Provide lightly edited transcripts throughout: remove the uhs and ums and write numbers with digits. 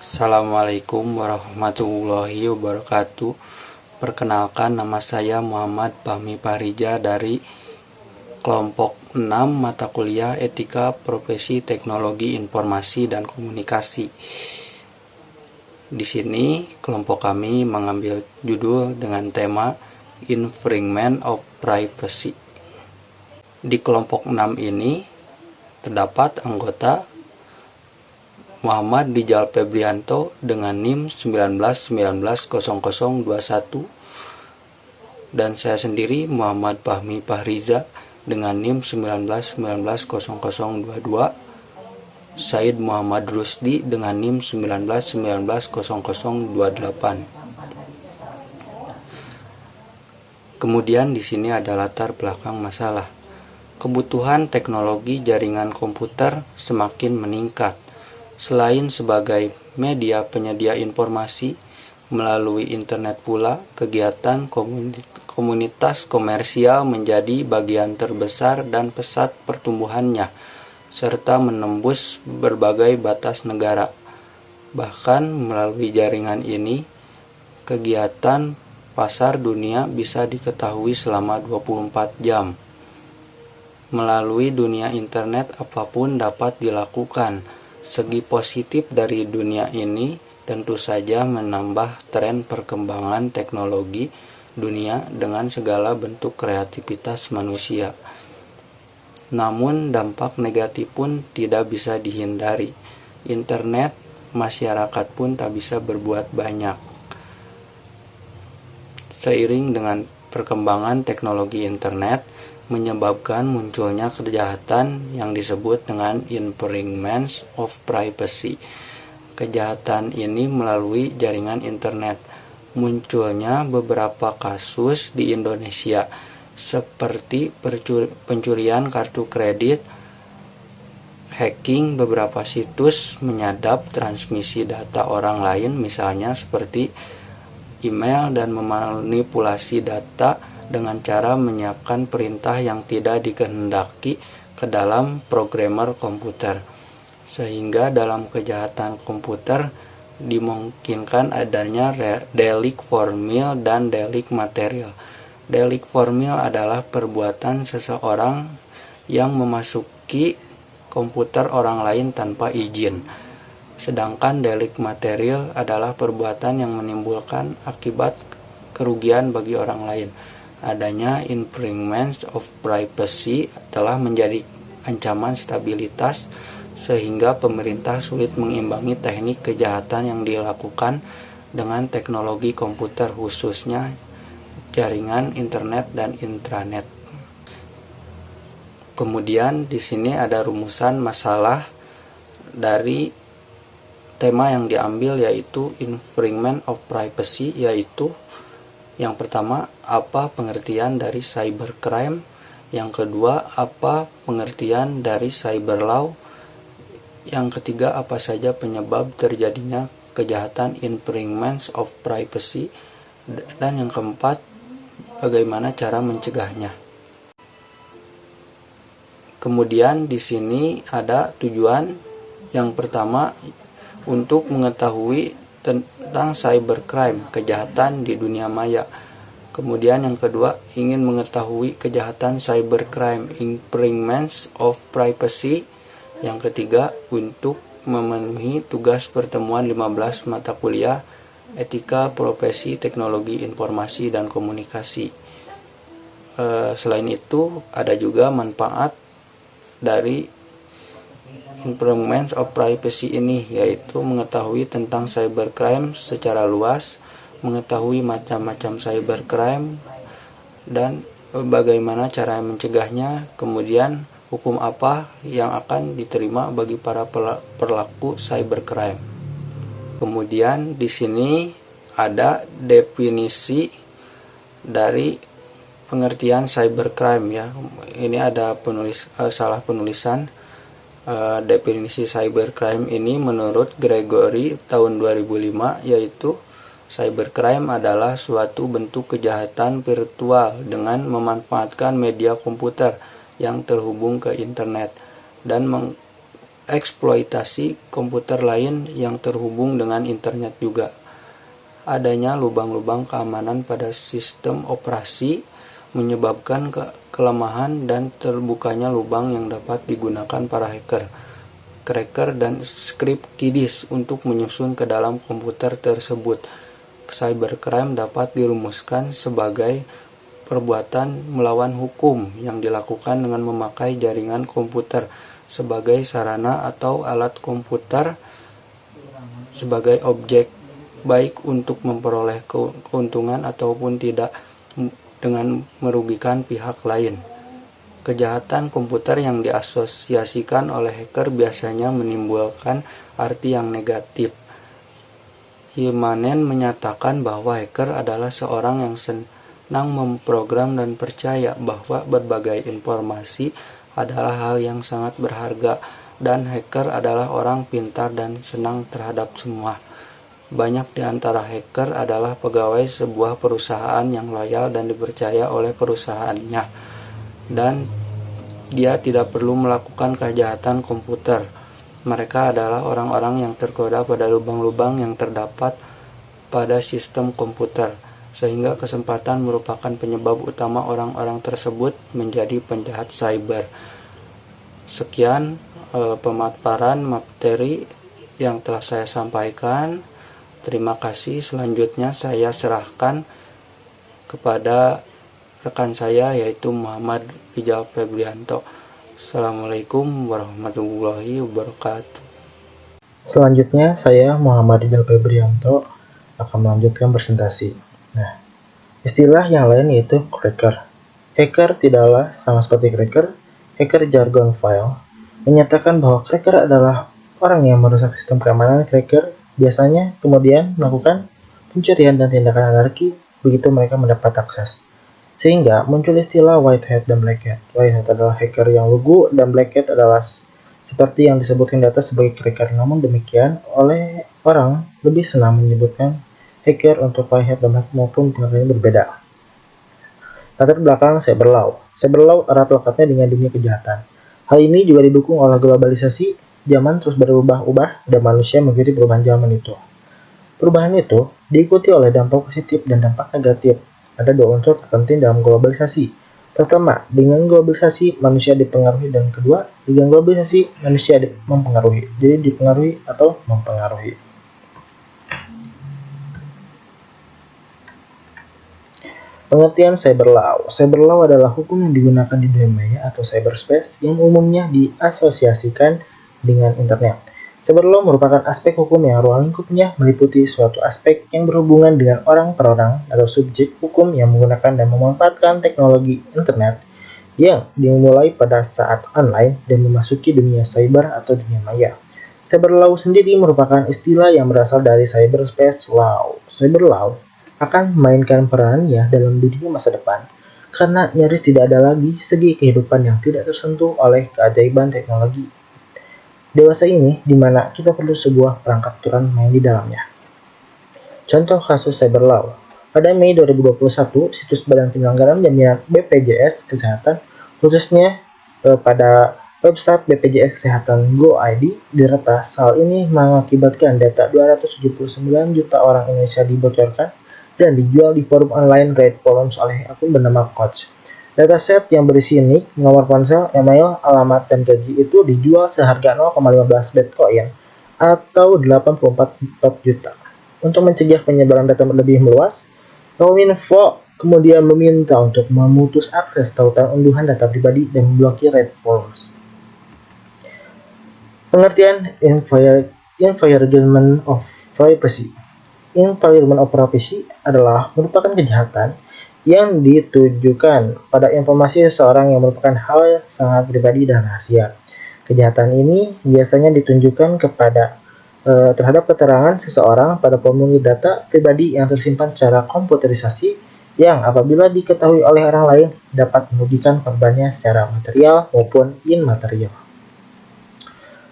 Assalamualaikum warahmatullahi wabarakatuh. Perkenalkan, nama saya Muhammad Fahmi Fahrija dari kelompok 6 mata kuliah Etika Profesi Teknologi Informasi dan Komunikasi. Di sini kelompok kami mengambil judul dengan tema Infringement of Privacy. Di kelompok 6 ini terdapat anggota Muhammad Rijal Febrianto dengan NIM 19190021 dan saya sendiri Muhammad Fahmi Fahrija dengan NIM 19190022, Said Muhammad Rusdi dengan NIM 19190028. Kemudian di sini ada latar belakang masalah. Kebutuhan teknologi jaringan komputer semakin meningkat. Selain sebagai media penyedia informasi, melalui internet pula, kegiatan komunitas komersial menjadi bagian terbesar dan pesat pertumbuhannya, serta menembus berbagai batas negara. Bahkan melalui jaringan ini, kegiatan pasar dunia bisa diketahui selama 24 jam. Melalui dunia internet apapun dapat dilakukan. Segi positif dari dunia ini tentu saja menambah tren perkembangan teknologi dunia dengan segala bentuk kreativitas manusia. Namun dampak negatif pun tidak bisa dihindari. Internet, masyarakat pun tak bisa berbuat banyak. Seiring dengan perkembangan teknologi internet, menyebabkan munculnya kejahatan yang disebut dengan infringement of privacy. Kejahatan ini melalui jaringan internet. Munculnya beberapa kasus di Indonesia seperti pencurian kartu kredit, hacking beberapa situs, menyadap transmisi data orang lain misalnya seperti email, dan memanipulasi data dengan cara menyiapkan perintah yang tidak dikehendaki ke dalam programmer komputer. Sehingga dalam kejahatan komputer dimungkinkan adanya delik formil dan delik material. Delik formil adalah perbuatan seseorang yang memasuki komputer orang lain tanpa izin. Sedangkan delik material adalah perbuatan yang menimbulkan akibat kerugian bagi orang lain. Adanya infringement of privacy telah menjadi ancaman stabilitas sehingga pemerintah sulit mengimbangi teknik kejahatan yang dilakukan dengan teknologi komputer, khususnya jaringan internet dan intranet. Kemudian di sini ada rumusan masalah dari tema yang diambil, yaitu infringement of privacy, yaitu yang pertama, apa pengertian dari cybercrime? Yang kedua, apa pengertian dari cyber law? Yang ketiga, apa saja penyebab terjadinya kejahatan infringement of privacy? Dan yang keempat, bagaimana cara mencegahnya? Kemudian di sini ada tujuan. Yang pertama, untuk mengetahui tentang cybercrime, kejahatan di dunia maya. Kemudian yang kedua, ingin mengetahui kejahatan cybercrime, infringement of privacy. Yang ketiga, untuk memenuhi tugas pertemuan 15 mata kuliah Etika Profesi Teknologi Informasi dan Komunikasi. Selain itu, ada juga manfaat dari infringement of privacy ini, yaitu mengetahui tentang cybercrime secara luas, mengetahui macam-macam cybercrime, dan bagaimana cara mencegahnya, kemudian hukum apa yang akan diterima bagi para pelaku cybercrime. Kemudian di sini ada definisi dari pengertian cybercrime, ya. Ini ada salah penulisan. Definisi cybercrime ini menurut Gregory tahun 2005, yaitu cybercrime adalah suatu bentuk kejahatan virtual dengan memanfaatkan media komputer yang terhubung ke internet dan eksploitasi komputer lain yang terhubung dengan internet juga. Adanya lubang-lubang keamanan pada sistem operasi menyebabkan kelemahan dan terbukanya lubang yang dapat digunakan para hacker, cracker, dan script kiddies untuk menyusun ke dalam komputer tersebut. Cybercrime dapat dirumuskan sebagai perbuatan melawan hukum yang dilakukan dengan memakai jaringan komputer sebagai sarana atau alat komputer sebagai objek, baik untuk memperoleh keuntungan ataupun tidak, dengan merugikan pihak lain. Kejahatan komputer yang diasosiasikan oleh hacker biasanya menimbulkan arti yang negatif. Hilmanen menyatakan bahwa hacker adalah seorang yang senang memprogram dan percaya bahwa berbagai informasi adalah hal yang sangat berharga, dan hacker adalah orang pintar dan senang terhadap semua. Banyak di antara hacker adalah pegawai sebuah perusahaan yang loyal dan dipercaya oleh perusahaannya, dan dia tidak perlu melakukan kejahatan komputer. Mereka adalah orang-orang yang tergoda pada lubang-lubang yang terdapat pada sistem komputer, sehingga kesempatan merupakan penyebab utama orang-orang tersebut menjadi penjahat cyber. Sekian pemaparan materi yang telah saya sampaikan. Terima kasih. Selanjutnya saya serahkan kepada rekan saya, yaitu Muhammad Rijal Febrianto. Assalamualaikum warahmatullahi wabarakatuh. Selanjutnya saya Muhammad Rijal Febrianto akan melanjutkan presentasi. Nah, istilah yang lain yaitu cracker. Hacker tidaklah sama seperti cracker. Hacker jargon file menyatakan bahwa cracker adalah orang yang merusak sistem keamanan. Cracker biasanya kemudian melakukan pencurian dan tindakan anarki begitu mereka mendapat akses. Sehingga muncul istilah white hat dan black hat. White hat adalah hacker yang lugu dan black hat adalah seperti yang disebutkan di atas sebagai cracker. Namun demikian, oleh orang lebih senang menyebutkan hacker untuk white hat dan black hat maupun pengertiannya berbeda. Latar belakang cyberlaw. Cyberlaw erat lekatnya dengan dunia kejahatan. Hal ini juga didukung oleh globalisasi, zaman terus berubah-ubah dan manusia mengikuti perubahan zaman itu. Perubahan itu diikuti oleh dampak positif dan dampak negatif. Ada dua unsur terpenting dalam globalisasi. Pertama, dengan globalisasi manusia dipengaruhi, dan kedua, dengan globalisasi manusia mempengaruhi. Jadi dipengaruhi atau mempengaruhi. Pengertian cyberlaw. Cyberlaw adalah hukum yang digunakan di dunia maya atau cyberspace yang umumnya diasosiasikan dengan internet. Cyberlaw merupakan aspek hukum yang ruang lingkupnya meliputi suatu aspek yang berhubungan dengan orang per orang atau subjek hukum yang menggunakan dan memanfaatkan teknologi internet yang dimulai pada saat online dan memasuki dunia cyber atau dunia maya. Cyberlaw sendiri merupakan istilah yang berasal dari cyberspace law. Cyberlaw akan memainkan perannya dalam dunia masa depan karena nyaris tidak ada lagi segi kehidupan yang tidak tersentuh oleh keajaiban teknologi dewasa ini, di mana kita perlu sebuah perangkat aturan main di dalamnya. Contoh kasus cyberlaw. Pada Mei 2021, situs Badan Penyelenggaraan Jaminan BPJS Kesehatan, khususnya pada website BPJS Kesehatan Go.id, diretas. Hal ini mengakibatkan data 279 juta orang Indonesia dibocorkan dan dijual di forum online Reddit Forums oleh akun bernama Coach. Dataset yang berisi nick, nomor ponsel, email, alamat, dan gaji itu dijual seharga 0,15 Bitcoin atau 84 juta. Untuk mencegah penyebaran data lebih meluas, Kominfo kemudian meminta untuk memutus akses tautan unduhan data pribadi dan memblokir Reddit Forums. Pengertian Infringement of Privacy. Infringement of Privacy adalah merupakan kejahatan yang ditujukan pada informasi seseorang yang merupakan hal sangat pribadi dan rahasia. Kejahatan ini biasanya ditunjukkan terhadap keterangan seseorang pada formulir data pribadi yang tersimpan secara komputerisasi yang apabila diketahui oleh orang lain dapat merugikan korbannya secara material maupun immaterial.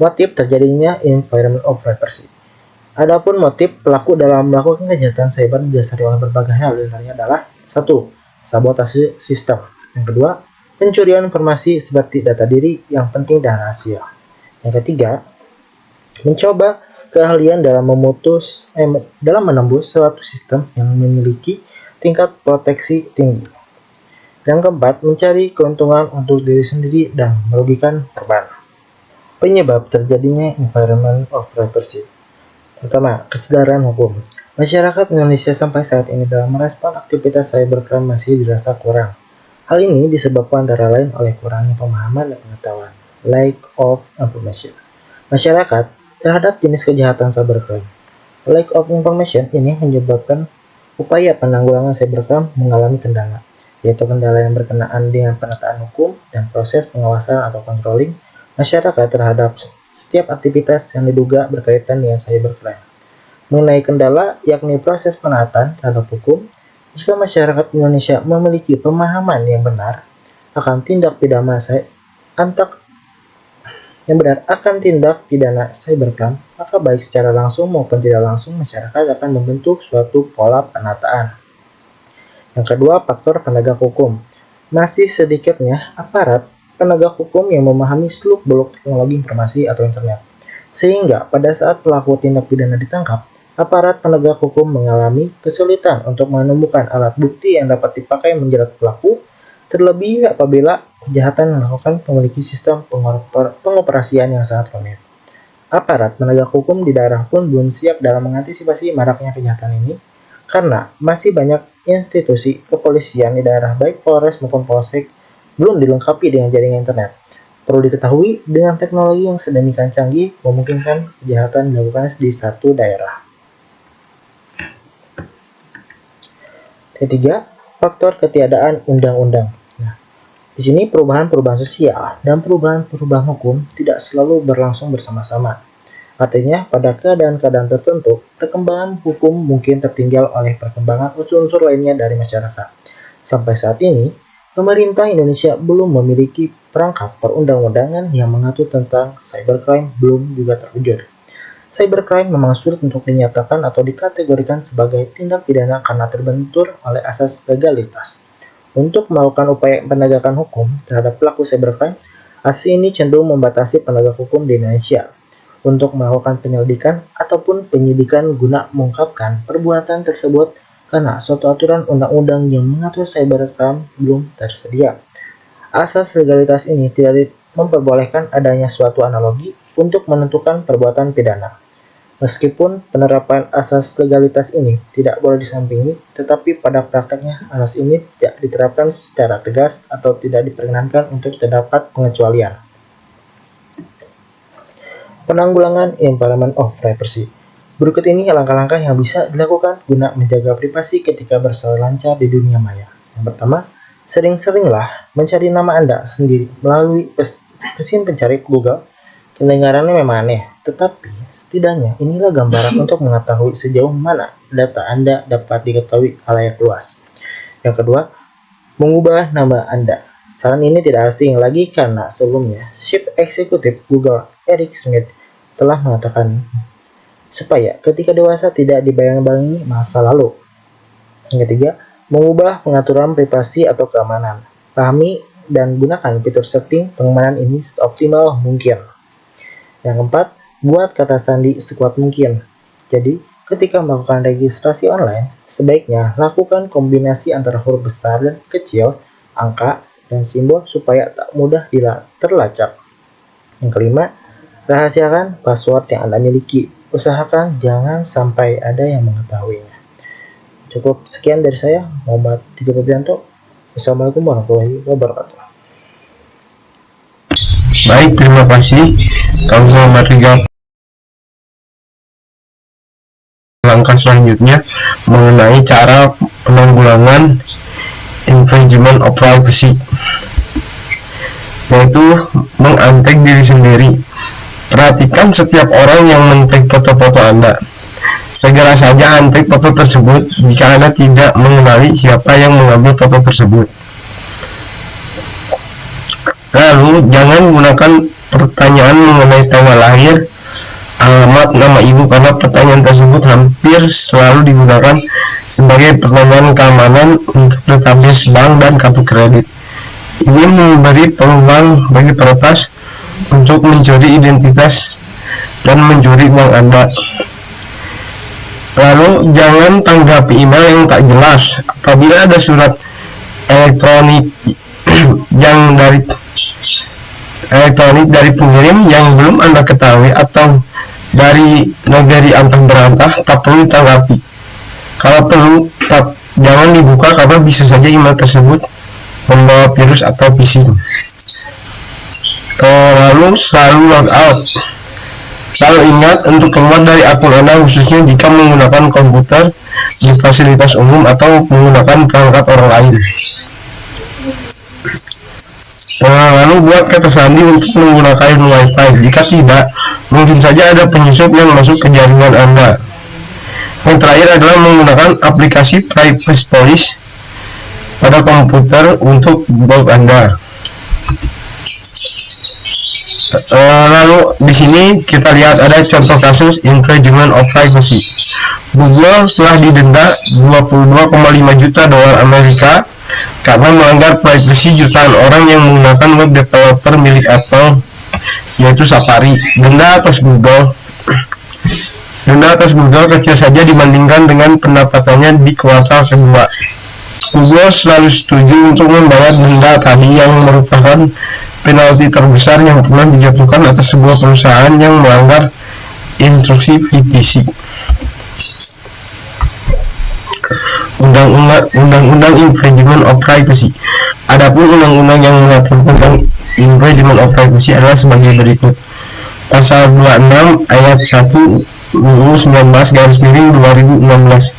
Motif terjadinya infringement of privacy. Adapun motif pelaku dalam melakukan kejahatan cyber didasari oleh berbagai hal, diantaranya adalah 1. Sabotase sistem. Yang kedua, pencurian informasi seperti data diri yang penting dan rahasia. Yang ketiga, mencoba keahlian dalam menembus suatu sistem yang memiliki tingkat proteksi tinggi. Yang keempat, mencari keuntungan untuk diri sendiri dan merugikan korban. Penyebab terjadinya environment of privacy. Pertama, kesadaran hukum. Masyarakat Indonesia sampai saat ini dalam merespon aktivitas cybercrime masih dirasa kurang. Hal ini disebabkan antara lain oleh kurangnya pemahaman dan pengetahuan, lack of information, masyarakat terhadap jenis kejahatan cybercrime. Lack of information ini menyebabkan upaya penanggulangan cybercrime mengalami kendala, yaitu kendala yang berkenaan dengan penataan hukum dan proses pengawasan atau controlling masyarakat terhadap setiap aktivitas yang diduga berkaitan dengan cybercrime. Mengenai kendala, yakni proses penataan terhadap hukum, jika masyarakat Indonesia memiliki pemahaman yang benar akan tindak pidana cybercrime, maka baik secara langsung maupun tidak langsung masyarakat akan membentuk suatu pola penataan. Yang kedua, faktor penegak hukum. Masih sedikitnya aparat penegak hukum yang memahami seluk-beluk teknologi informasi atau internet. Sehingga pada saat pelaku tindak pidana ditangkap, aparat penegak hukum mengalami kesulitan untuk menemukan alat bukti yang dapat dipakai menjerat pelaku, terlebih apabila kejahatan dilakukan memiliki sistem pengoperasian yang sangat rumit. Aparat penegak hukum di daerah pun belum siap dalam mengantisipasi maraknya kejahatan ini, karena masih banyak institusi kepolisian di daerah baik Polres maupun Polsek belum dilengkapi dengan jaringan internet. Perlu diketahui, dengan teknologi yang sedemikian canggih memungkinkan kejahatan dilakukan di satu daerah. Ketiga, faktor ketiadaan undang-undang. Nah, di sini perubahan-perubahan sosial dan perubahan-perubahan hukum tidak selalu berlangsung bersama-sama. Artinya, pada keadaan-keadaan tertentu, perkembangan hukum mungkin tertinggal oleh perkembangan unsur-unsur lainnya dari masyarakat. Sampai saat ini, pemerintah Indonesia belum memiliki perangkat perundang-undangan yang mengatur tentang cybercrime belum juga terwujud. Cybercrime memang sulit untuk dinyatakan atau dikategorikan sebagai tindak pidana karena terbentur oleh asas legalitas. Untuk melakukan upaya penegakan hukum terhadap pelaku cybercrime, asas ini cenderung membatasi penegak hukum di Indonesia untuk melakukan penyelidikan ataupun penyidikan guna mengungkapkan perbuatan tersebut karena suatu aturan undang-undang yang mengatur cybercrime belum tersedia. Asas legalitas ini tidak memperbolehkan adanya suatu analogi untuk menentukan perbuatan pidana. Meskipun penerapan asas legalitas ini tidak boleh disampingi, tetapi pada prakteknya asas ini tidak diterapkan secara tegas atau tidak diperkenankan untuk terdapat pengecualian. Penanggulangan environment of privacy. Berikut ini langkah-langkah yang bisa dilakukan guna menjaga privasi ketika berselancar di dunia maya. Yang pertama, sering-seringlah mencari nama Anda sendiri melalui mesin pencari Google. Kedengarannya memang aneh, tetapi setidaknya inilah gambaran untuk mengetahui sejauh mana data Anda dapat diketahui khalayak luas. Yang kedua, mengubah nama Anda. Saran ini tidak asing lagi karena sebelumnya Chief Executive Google Eric Schmidt telah mengatakan supaya ketika dewasa tidak dibayang-bayangi masa lalu. Yang ketiga, mengubah pengaturan privasi atau keamanan. Pahami dan gunakan fitur setting pengamanan ini seoptimal mungkin. Yang keempat, buat kata sandi sekuat mungkin. Jadi, ketika melakukan registrasi online, sebaiknya lakukan kombinasi antara huruf besar dan kecil, angka, dan simbol supaya tak mudah terlacak. Yang kelima, rahasiakan password yang Anda miliki. Usahakan jangan sampai ada yang mengetahuinya. Cukup sekian dari saya, Muhammad Didi Febrianto. Wassalamualaikum warahmatullahi wabarakatuh. Baik, terima kasih Kang Muhammad Rizal. Langkah selanjutnya mengenai cara penanggulangan infringement of privacy, yaitu mengantek diri sendiri. Perhatikan setiap orang yang men-tag foto-foto Anda. Segera saja antek foto tersebut jika Anda tidak mengenali siapa yang mengambil foto tersebut. Lalu, jangan gunakan pertanyaan mengenai tanggal lahir, alamat, nama ibu, karena pertanyaan tersebut hampir selalu digunakan sebagai pertanyaan keamanan untuk database bank dan kartu kredit. Ini memberi peluang bagi peretas untuk mencuri identitas dan mencuri uang Anda. Lalu jangan tanggapi email yang tak jelas. Apabila ada surat elektronik dari pengirim yang belum Anda ketahui atau dari negeri antah berantah, tak perlu ditanggapi. Kalau perlu, jangan dibuka karena bisa saja email tersebut membawa virus atau phishing. Lalu selalu log out. Selalu ingat untuk keluar dari akun Anda, khususnya jika menggunakan komputer di fasilitas umum atau menggunakan perangkat orang lain. Lalu buat kata sandi untuk menggunakan Wi-Fi. Jika tidak, mungkin saja ada penyusup yang masuk ke jaringan Anda. Yang terakhir adalah menggunakan aplikasi Privacy Policy pada komputer untuk blog Anda. Lalu di sini kita lihat ada contoh kasus infringement of privacy. Google telah didenda $22,5 juta Amerika karena melanggar privasi jutaan orang yang menggunakan web developer milik Apple, yaitu Safari. Denda atas Google kecil saja dibandingkan dengan pendapatannya di kuartal kedua. Google selalu setuju untuk membayar denda tadi yang merupakan penalti terbesar yang pernah dijatuhkan atas sebuah perusahaan yang melanggar instruksi PTC. Undang-undang Infringement of Privacy. Adapun undang-undang yang mengatur tentang Infringement of Privacy adalah sebagai berikut. Pasal 26 ayat 1 UU 19/2016,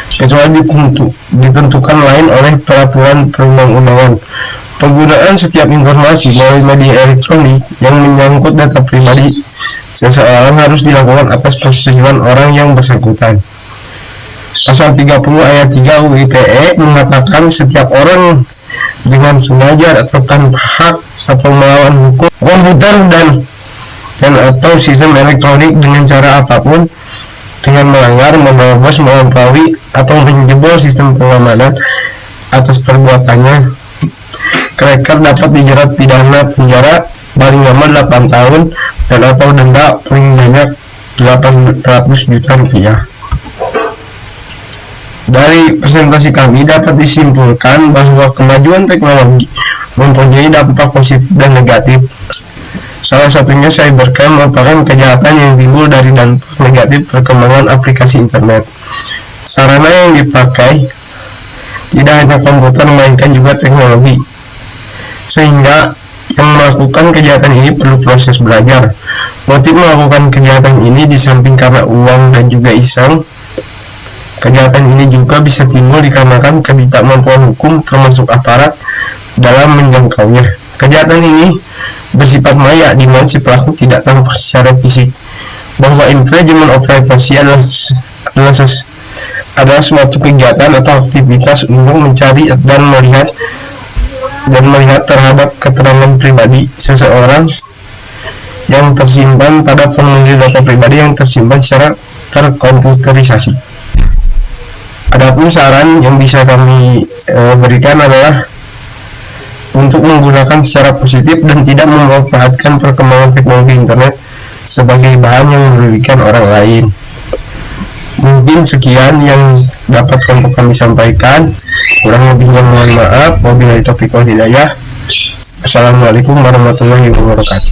kecuali ditentukan lain oleh peraturan perundang-undangan. Penggunaan setiap informasi melalui media elektronik yang menyangkut data pribadi seseorang harus dilakukan atas persetujuan orang yang bersangkutan. Pasal 30 ayat 3 UU ITE mengatakan setiap orang dengan sengaja atau tanpa hak atau melawan hukum komputer dan atau sistem elektronik dengan cara apapun dengan melanggar, menerobos, melampaui atau menjebol sistem pengamanan atas perbuatannya, mereka dapat dijerat pidana penjara paling lama 8 tahun dan atau denda paling banyak 800 juta rupiah. Dari presentasi kami dapat disimpulkan bahwa kemajuan teknologi mempunyai dampak positif dan negatif. Salah satunya cybercrime merupakan kejahatan yang timbul dari dampak negatif perkembangan aplikasi internet. Sarana yang dipakai tidak hanya komputer melainkan juga teknologi, sehingga yang melakukan kejahatan ini perlu proses belajar. Motif melakukan kejahatan ini di samping karena uang dan juga iseng, kejahatan ini juga bisa timbul dikarenakan ketidakmampuan hukum termasuk aparat dalam menjangkaunya. Kejahatan ini bersifat maya di mana si pelaku tidak tampak secara fisik. Bahwa infringement of privacy adalah suatu kegiatan atau aktivitas untuk mencari dan melihat terhadap keterangan pribadi seseorang yang tersimpan pada formulir data pribadi yang tersimpan secara terkomputerisasi. Adapun saran yang bisa kami berikan adalah untuk menggunakan secara positif dan tidak memanfaatkan perkembangan teknologi internet sebagai bahan yang merugikan orang lain. Mungkin sekian yang dapat kami sampaikan. Kurang lebihnya mohon maaf. Wabillahi taufiq wal hidayah. Assalamualaikum warahmatullahi wabarakatuh.